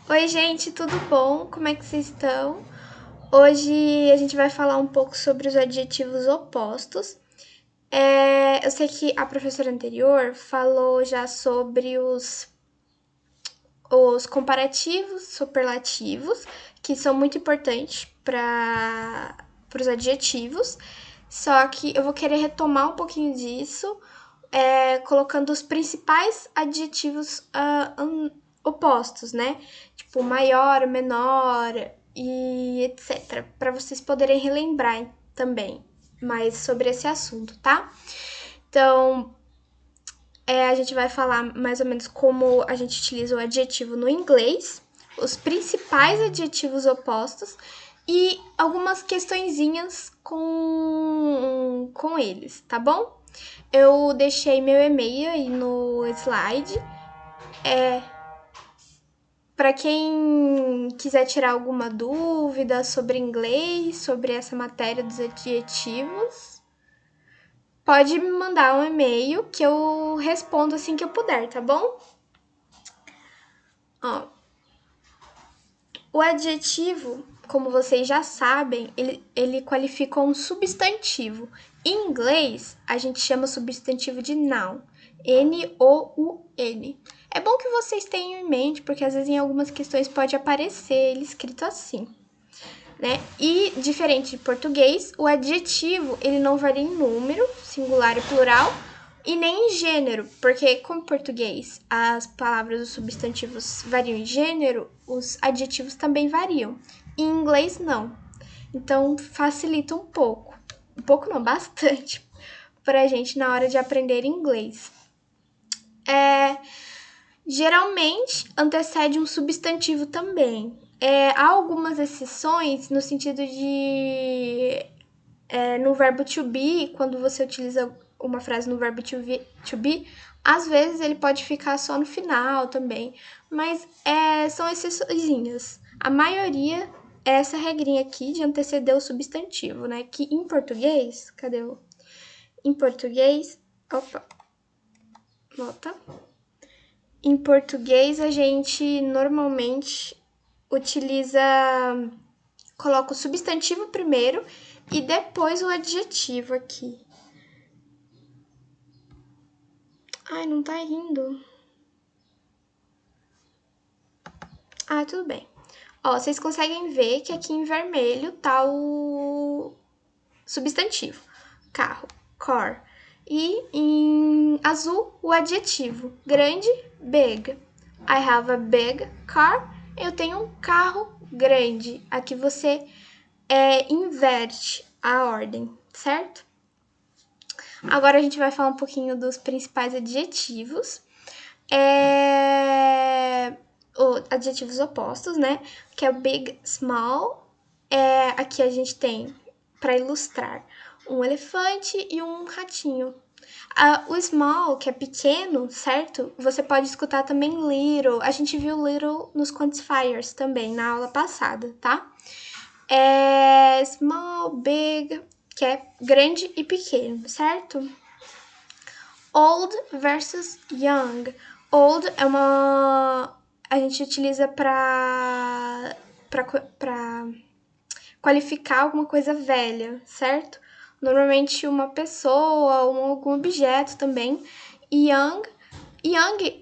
Oi, gente, tudo bom? Como é que vocês estão? Hoje a gente vai falar um pouco sobre os adjetivos opostos. Eu sei que a professora anterior falou já sobre os comparativos superlativos, que são muito importantes para os adjetivos. Só que eu vou querer retomar um pouquinho disso, colocando os principais adjetivos opostos, né? Tipo, maior, menor e etc. Para vocês poderem relembrar também mais sobre esse assunto, tá? Então, a gente vai falar mais ou menos como a gente utiliza o adjetivo no inglês, os principais adjetivos opostos e algumas questõezinhas com eles, tá bom? Eu deixei meu e-mail aí no slide. Para quem quiser tirar alguma dúvida sobre inglês, sobre essa matéria dos adjetivos, pode me mandar um e-mail que eu respondo assim que eu puder, tá bom? Ó, o adjetivo, como vocês já sabem, ele qualifica um substantivo. Em inglês, a gente chama substantivo de noun. N-O-U-N. É bom que vocês tenham em mente, porque às vezes em algumas questões pode aparecer ele escrito assim, né? E, diferente de português, o adjetivo ele não varia em número, singular e plural, e nem em gênero, porque como em português as palavras, os substantivos variam em gênero, os adjetivos também variam. Em inglês, não. Então, facilita um pouco não, bastante, pra gente na hora de aprender inglês. Geralmente, antecede um substantivo também. Há algumas exceções no sentido de no verbo to be, quando você utiliza uma frase no verbo to be, às vezes ele pode ficar só no final também, mas são exceções. A maioria é essa regrinha aqui de anteceder o substantivo, né? Que em português, cadê o? Em português, opa, nota. Em português a gente normalmente utiliza, coloca o substantivo primeiro e depois o adjetivo aqui. Ai, não tá indo. Ah, tudo bem. Ó, vocês conseguem ver que aqui em vermelho tá o substantivo. Carro, car. E em azul, o adjetivo. Grande, big. I have a big car. Eu tenho um carro grande. Aqui você inverte a ordem, certo? Agora a gente vai falar um pouquinho dos principais adjetivos. Adjetivos opostos, né? Que é o big, small. Aqui a gente tem, para ilustrar, um elefante e um ratinho. O small, que é pequeno, certo? Você pode escutar também little. A gente viu little nos quantifiers também, na aula passada, tá? Small, big, que é grande e pequeno, certo? Old versus young. Old é uma... A gente utiliza para qualificar alguma coisa velha, certo? Normalmente uma pessoa ou algum objeto também. E young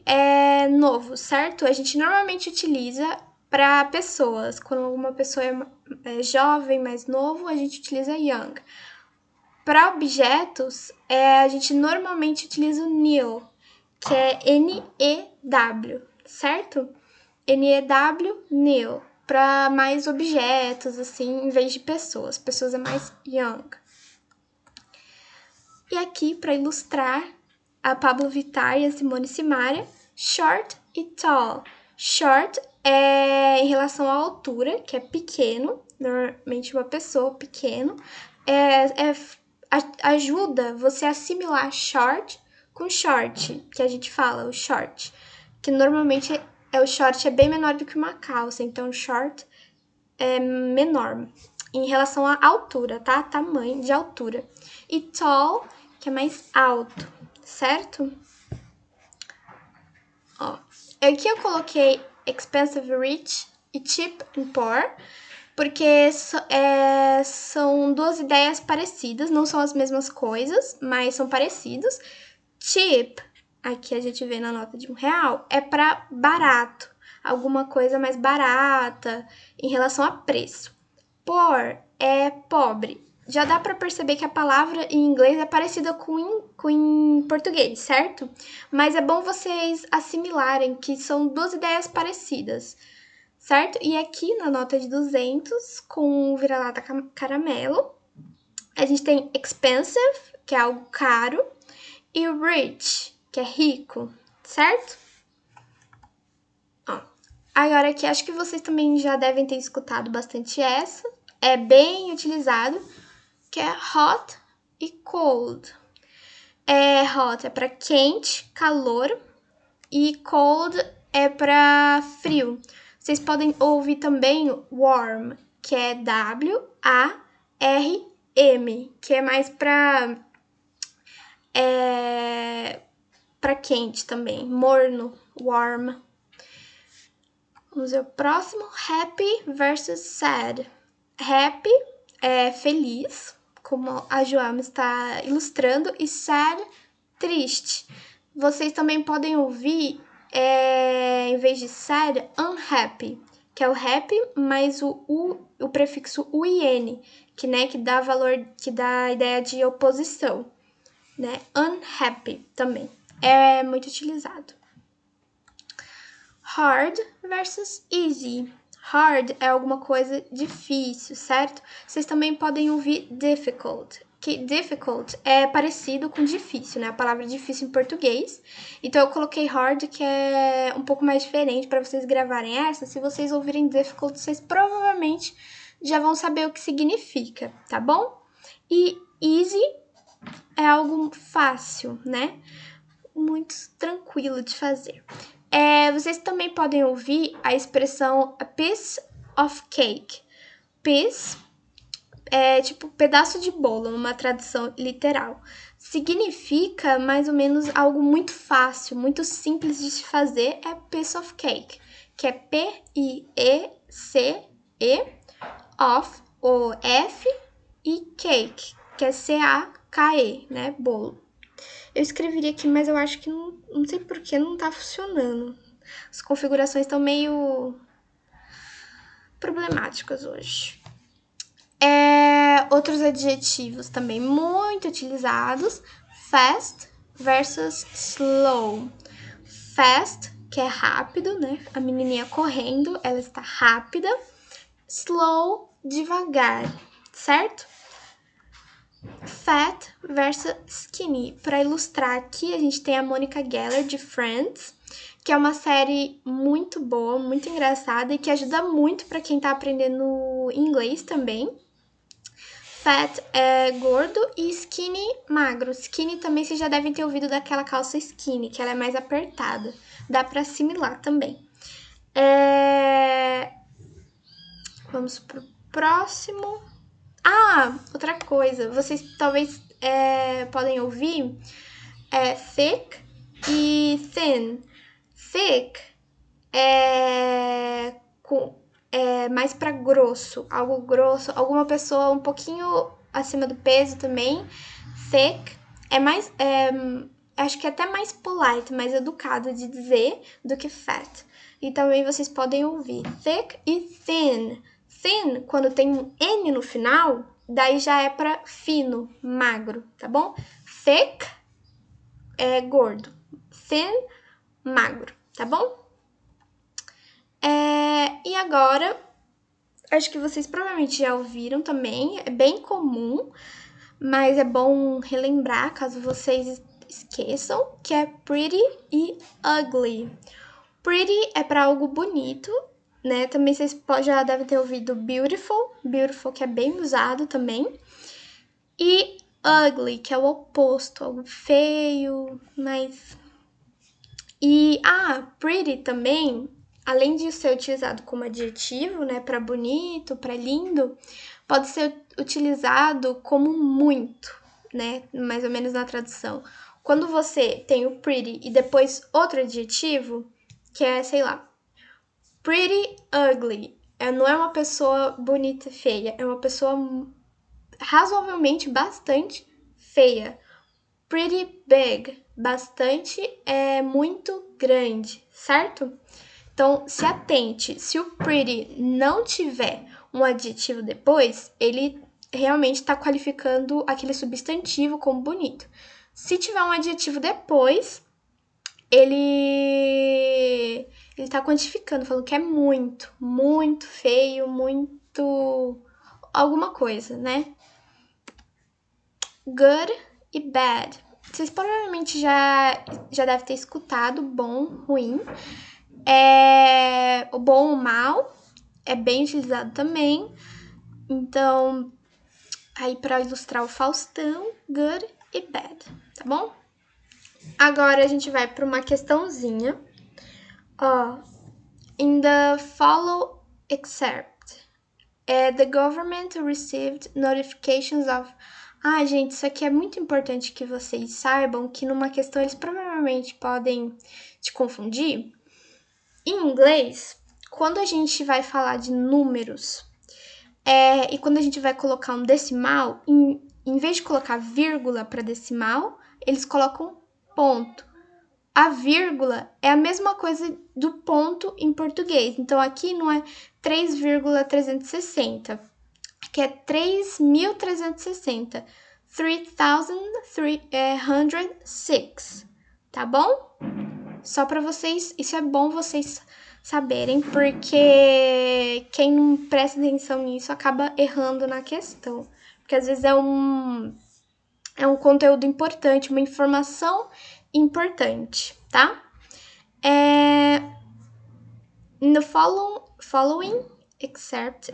é novo, certo? A gente normalmente utiliza para pessoas. Quando uma pessoa é jovem, mais novo, a gente utiliza young. Para objetos, a gente normalmente utiliza o new, que é N-E-W, certo? N-E-W, new, para mais objetos, assim, em vez de pessoas. Pessoas é mais young. E aqui, para ilustrar, a Pablo Vittar e a Simone Simaria, short e tall. Short é em relação à altura, que é pequeno, normalmente uma pessoa pequeno. Ajuda você a assimilar short com short, que a gente fala, o short. Que normalmente o short é bem menor do que uma calça, então short é menor. Em relação à altura, tá? Tamanho de altura. E tall, que é mais alto, certo? Ó, aqui eu coloquei expensive, rich e cheap and poor, porque são duas ideias parecidas, não são as mesmas coisas, mas são parecidos. Cheap, aqui a gente vê na nota de R$1, é para barato, alguma coisa mais barata em relação a preço. Poor é pobre. Já dá para perceber que a palavra em inglês é parecida com em português, certo? Mas é bom vocês assimilarem que são duas ideias parecidas, certo? E aqui na nota de 200, com vira-lata caramelo, a gente tem expensive, que é algo caro, e rich, que é rico, certo? Ó, agora aqui, acho que vocês também já devem ter escutado bastante essa. É bem utilizado, que é hot e cold. Hot é para quente, calor, e cold é para frio. Vocês podem ouvir também warm, que é W-A-R-M, que é mais para quente também. Morno, warm. Vamos ver o próximo. Happy versus sad. Happy é feliz, como a Joama está ilustrando, e sad, triste. Vocês também podem ouvir, em vez de sad, unhappy, que é o happy mais o prefixo UN, que dá valor, que dá a ideia de oposição, né? Unhappy também é muito utilizado. Hard versus easy. Hard é alguma coisa difícil, certo? Vocês também podem ouvir difficult, que difficult é parecido com difícil, né? A palavra difícil em português. Então eu coloquei hard, que é um pouco mais diferente para vocês gravarem essa. Se vocês ouvirem difficult, vocês provavelmente já vão saber o que significa, tá bom? E easy é algo fácil, né? Muito tranquilo de fazer. Vocês também podem ouvir a expressão a piece of cake. Piece é tipo pedaço de bolo, numa tradução literal. Significa mais ou menos algo muito fácil, muito simples de se fazer, é piece of cake, que é P-I-E-C-E, of, O-F, e cake, que é C-A-K-E, né, bolo. Eu escreveria aqui, mas eu acho que não sei por que não tá funcionando. As configurações estão meio problemáticas hoje. Outros adjetivos também muito utilizados. Fast versus slow. Fast, que é rápido, né? A menininha correndo, ela está rápida. Slow, devagar, certo? Fat versus skinny. Para ilustrar aqui, a gente tem a Monica Geller de Friends, que é uma série muito boa, muito engraçada e que ajuda muito para quem tá aprendendo inglês também. Fat é gordo e skinny, magro. Skinny também vocês já devem ter ouvido daquela calça skinny, que ela é mais apertada. Dá para assimilar também. Vamos pro próximo. Outra coisa. Vocês talvez podem ouvir thick e thin. Thick é mais para grosso, algo grosso, alguma pessoa um pouquinho acima do peso também. Thick é mais, acho que é até mais polite, mais educado de dizer do que fat. E também vocês podem ouvir thick e thin. Thin, quando tem um N no final, daí já é para fino, magro, tá bom? Thick é gordo, thin, magro, tá bom? E agora, acho que vocês provavelmente já ouviram também, é bem comum, mas é bom relembrar caso vocês esqueçam, que é pretty e ugly. Pretty é para algo bonito, né? Também vocês já devem ter ouvido beautiful, que é bem usado também. E ugly, que é o oposto, algo feio, mas... pretty também, além de ser utilizado como adjetivo, né, para bonito, para lindo, pode ser utilizado como muito, né, mais ou menos na tradução. Quando você tem o pretty e depois outro adjetivo, que é, sei lá, Pretty ugly. Não é uma pessoa bonita e feia. É uma pessoa razoavelmente bastante feia. Pretty big. Bastante muito grande, certo? Então, se atente. Se o pretty não tiver um adjetivo depois, ele realmente está qualificando aquele substantivo como bonito. Se tiver um adjetivo depois, ele tá quantificando, falando que é muito, muito feio, muito alguma coisa, né? Good e bad. Vocês provavelmente já devem ter escutado bom, ruim. O bom, o mal é bem utilizado também. Então, aí para ilustrar o Faustão, good e bad, tá bom? Agora a gente vai para uma questãozinha. In the follow excerpt, the government received notifications of... gente, isso aqui é muito importante que vocês saibam que numa questão eles provavelmente podem te confundir. Em inglês, quando a gente vai falar de números e quando a gente vai colocar um decimal, em vez de colocar vírgula para decimal, eles colocam ponto. A vírgula é a mesma coisa do ponto em português. Então, aqui não é 3,360, aqui é 3.360. 3,306, tá bom? Só para vocês, isso é bom vocês saberem, porque quem não presta atenção nisso acaba errando na questão. Porque às vezes é um conteúdo importante, uma informação importante, tá? No following excerpt,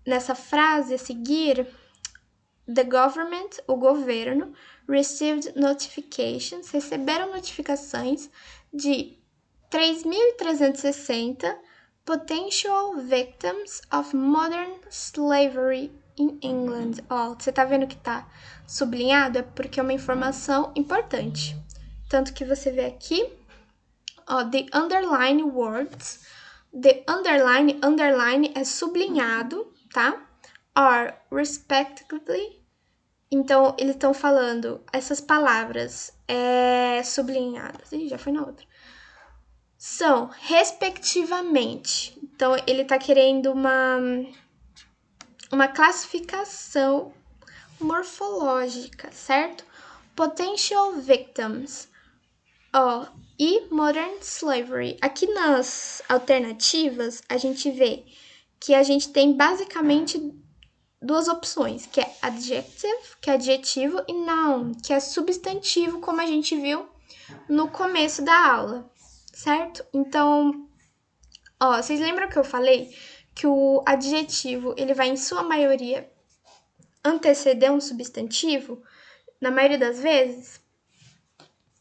nessa frase a seguir, the government, o governo, received notifications, receberam notificações de 3.360 potential victims of modern slavery in England. Você tá vendo que tá sublinhado? É porque é uma informação importante. Tanto que você vê aqui, the underline words. The underline é sublinhado, tá? Are respectively. Então, eles estão falando essas palavras sublinhadas. Ih, já foi na outra. São respectivamente. Então, ele tá querendo uma classificação morfológica, certo? Potential victims. E modern slavery. Aqui nas alternativas, a gente vê que a gente tem basicamente duas opções, que é adjective, que é adjetivo, e noun, que é substantivo, como a gente viu no começo da aula, certo? Então, vocês lembram que eu falei que o adjetivo, ele vai, em sua maioria, anteceder um substantivo, na maioria das vezes?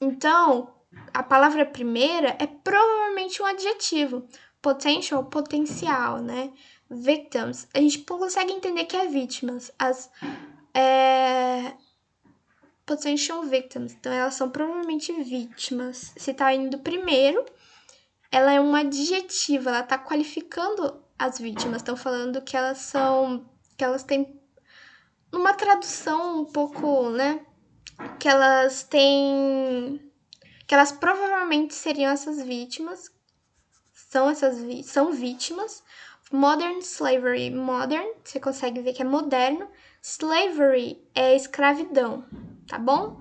Então, a palavra primeira é provavelmente um adjetivo. Potential, potencial, né? Victims, a gente consegue entender que é vítimas. Potential victims, então elas são provavelmente vítimas. Se tá indo primeiro, ela é um adjetivo, ela tá qualificando as vítimas. Estão falando que elas têm uma tradução um pouco, né? Que elas provavelmente seriam essas vítimas. São vítimas. Modern slavery. Modern, você consegue ver que é moderno. Slavery é escravidão, tá bom?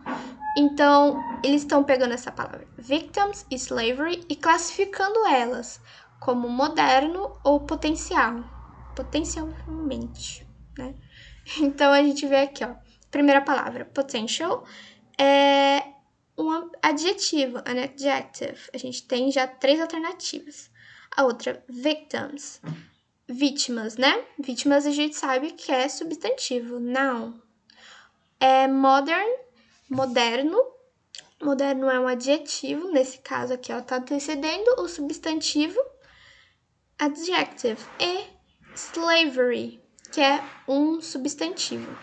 Então, eles estão pegando essa palavra victims e slavery e classificando elas como moderno ou potencial. Potencialmente, né? Então, a gente vê aqui, primeira palavra, potential, é um adjetivo, an adjective. A gente tem já 3 alternativas. A outra, victims. Vítimas, né? Vítimas a gente sabe que é substantivo, noun. Moderno. Moderno é um adjetivo, nesse caso aqui, tá antecedendo o substantivo, adjective. E slavery, que é um substantivo.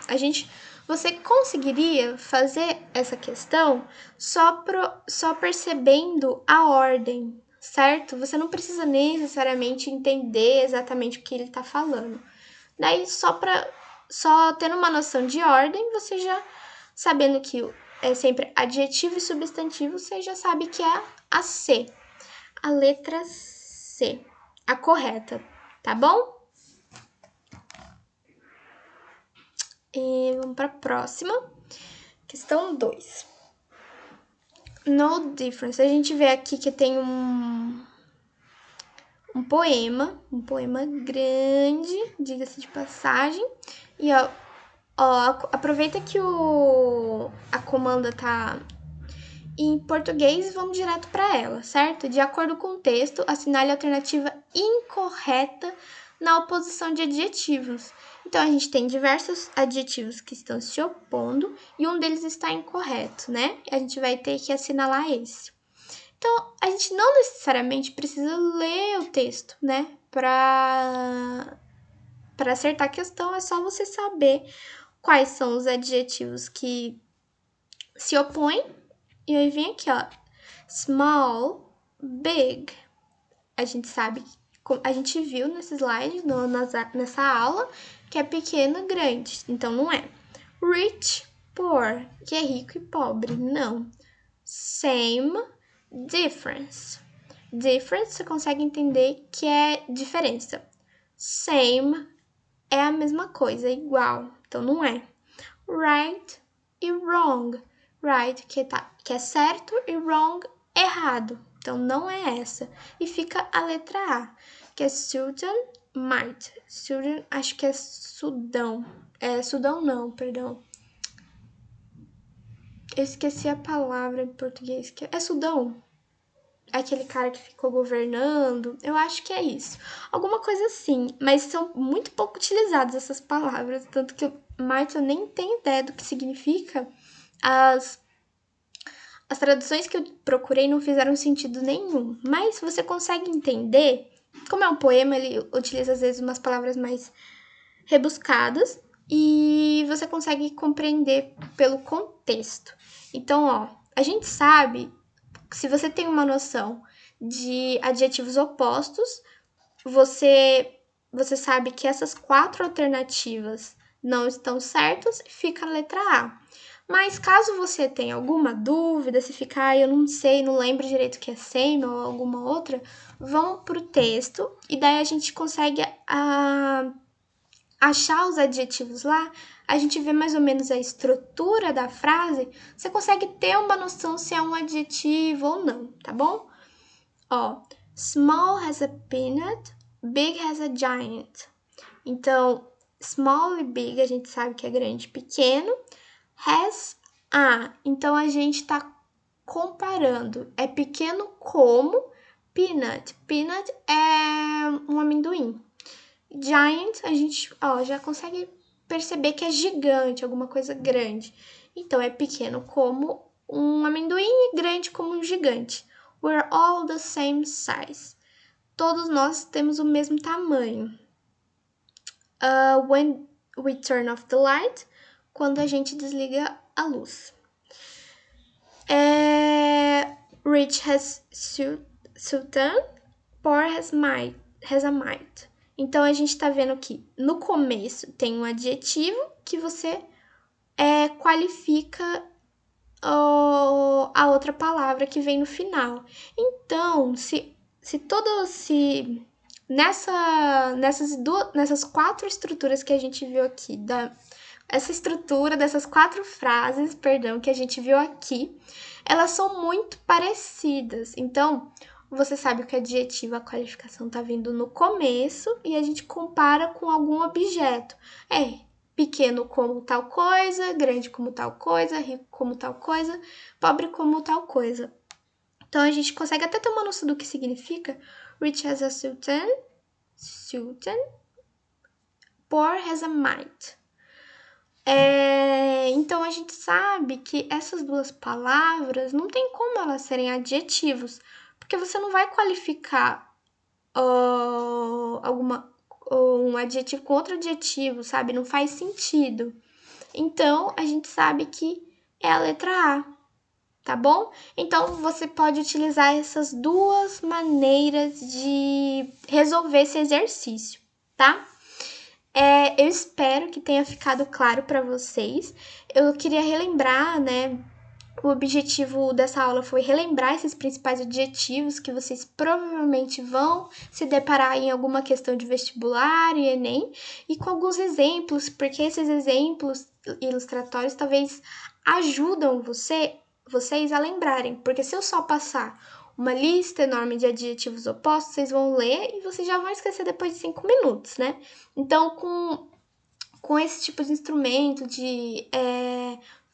Você conseguiria fazer essa questão só percebendo a ordem, certo? Você não precisa necessariamente entender exatamente o que ele está falando. Daí, só tendo uma noção de ordem, você já, sabendo que é sempre adjetivo e substantivo, você já sabe que é a C. A letra C, a correta, tá bom? E vamos para a próxima. Questão 2. No difference. A gente vê aqui que tem um poema grande, diga-se de passagem. E ó, aproveita que a comanda tá em português e vamos direto para ela, certo? De acordo com o texto, assinale a alternativa incorreta na oposição de adjetivos. Então, a gente tem diversos adjetivos que estão se opondo e um deles está incorreto, né? A gente vai ter que assinalar esse. Então, a gente não necessariamente precisa ler o texto, né? Para acertar a questão, é só você saber quais são os adjetivos que se opõem. E aí vem aqui, ó. Small, big. A gente sabe, a gente viu nesse slide, nessa aula, que é pequeno, grande. Então, não é. Rich, poor, que é rico e pobre. Não. Same, difference. Difference, você consegue entender que é diferença. Same é a mesma coisa, é igual. Então, não é. Right e wrong. Right, que é certo, e wrong, errado. Então, não é essa. E fica a letra A, que é Sudan, might. Sudan, acho que é Sudão. Sudão não, perdão. Eu esqueci a palavra em português. É Sudão? Aquele cara que ficou governando. Eu acho que é isso. Alguma coisa assim. Mas são muito pouco utilizadas essas palavras. Tanto que might eu nem tenho ideia do que significa. As traduções que eu procurei não fizeram sentido nenhum, mas você consegue entender. Como é um poema, ele utiliza às vezes umas palavras mais rebuscadas e você consegue compreender pelo contexto. Então, ó, a gente sabe, se você tem uma noção de adjetivos opostos, você sabe que essas 4 alternativas não estão certas e fica a letra A. Mas caso você tenha alguma dúvida, se ficar, eu não sei, não lembro direito o que é same ou alguma outra, vão pro texto e daí a gente consegue achar os adjetivos lá, a gente vê mais ou menos a estrutura da frase, você consegue ter uma noção se é um adjetivo ou não, tá bom? Ó, small has a peanut, big has a giant. Então, small e big a gente sabe que é grande e pequeno. Has a, então a gente tá comparando. É pequeno como peanut. Peanut é um amendoim. Giant, a gente já consegue perceber que é gigante, alguma coisa grande. Então, é pequeno como um amendoim e grande como um gigante. We're all the same size. Todos nós temos o mesmo tamanho. When we turn off the light, quando a gente desliga a luz. Rich has sultan, poor has a might. Então, a gente tá vendo que no começo tem um adjetivo que você qualifica a outra palavra que vem no final. Então, nessas 4 estruturas que a gente viu aqui, essa estrutura dessas 4 frases, que a gente viu aqui, elas são muito parecidas. Então, você sabe que o adjetivo, a qualificação tá vindo no começo e a gente compara com algum objeto. Pequeno como tal coisa, grande como tal coisa, rico como tal coisa, pobre como tal coisa. Então, a gente consegue até ter uma noção do que significa. Rich has a sultan, poor has a might. Então, a gente sabe que essas duas palavras não tem como elas serem adjetivos, porque você não vai qualificar um adjetivo com outro adjetivo, sabe? Não faz sentido. Então, a gente sabe que é a letra A, tá bom? Então, você pode utilizar essas duas maneiras de resolver esse exercício, tá? Eu espero que tenha ficado claro para vocês. Eu queria relembrar, né? O objetivo dessa aula foi relembrar esses principais adjetivos que vocês provavelmente vão se deparar em alguma questão de vestibular e Enem, e com alguns exemplos, porque esses exemplos ilustratórios talvez ajudam vocês a lembrarem, porque se eu só passar uma lista enorme de adjetivos opostos, vocês vão ler e vocês já vão esquecer depois de 5 minutos, né? Então, com esse tipo de instrumento, de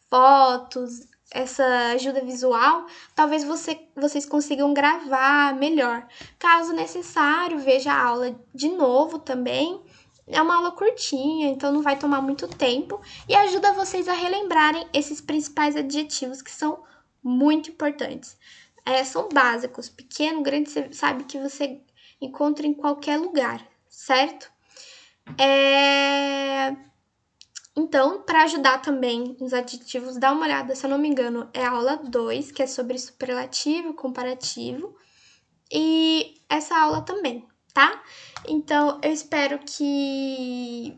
fotos, essa ajuda visual, talvez vocês consigam gravar melhor. Caso necessário, veja a aula de novo também. É uma aula curtinha, então não vai tomar muito tempo e ajuda vocês a relembrarem esses principais adjetivos que são muito importantes. São básicos, pequeno, grande, você sabe que você encontra em qualquer lugar, certo? Então, para ajudar também os adjetivos, dá uma olhada, se eu não me engano, é a aula 2, que é sobre superlativo, comparativo, e essa aula também, tá? Então, eu espero que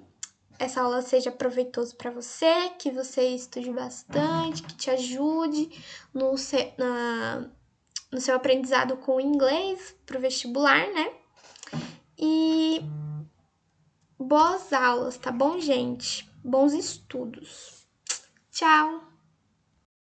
essa aula seja proveitosa para você, que você estude bastante, que te ajude no seu aprendizado com o inglês para o vestibular, né? E boas aulas, tá bom, gente? Bons estudos. Tchau!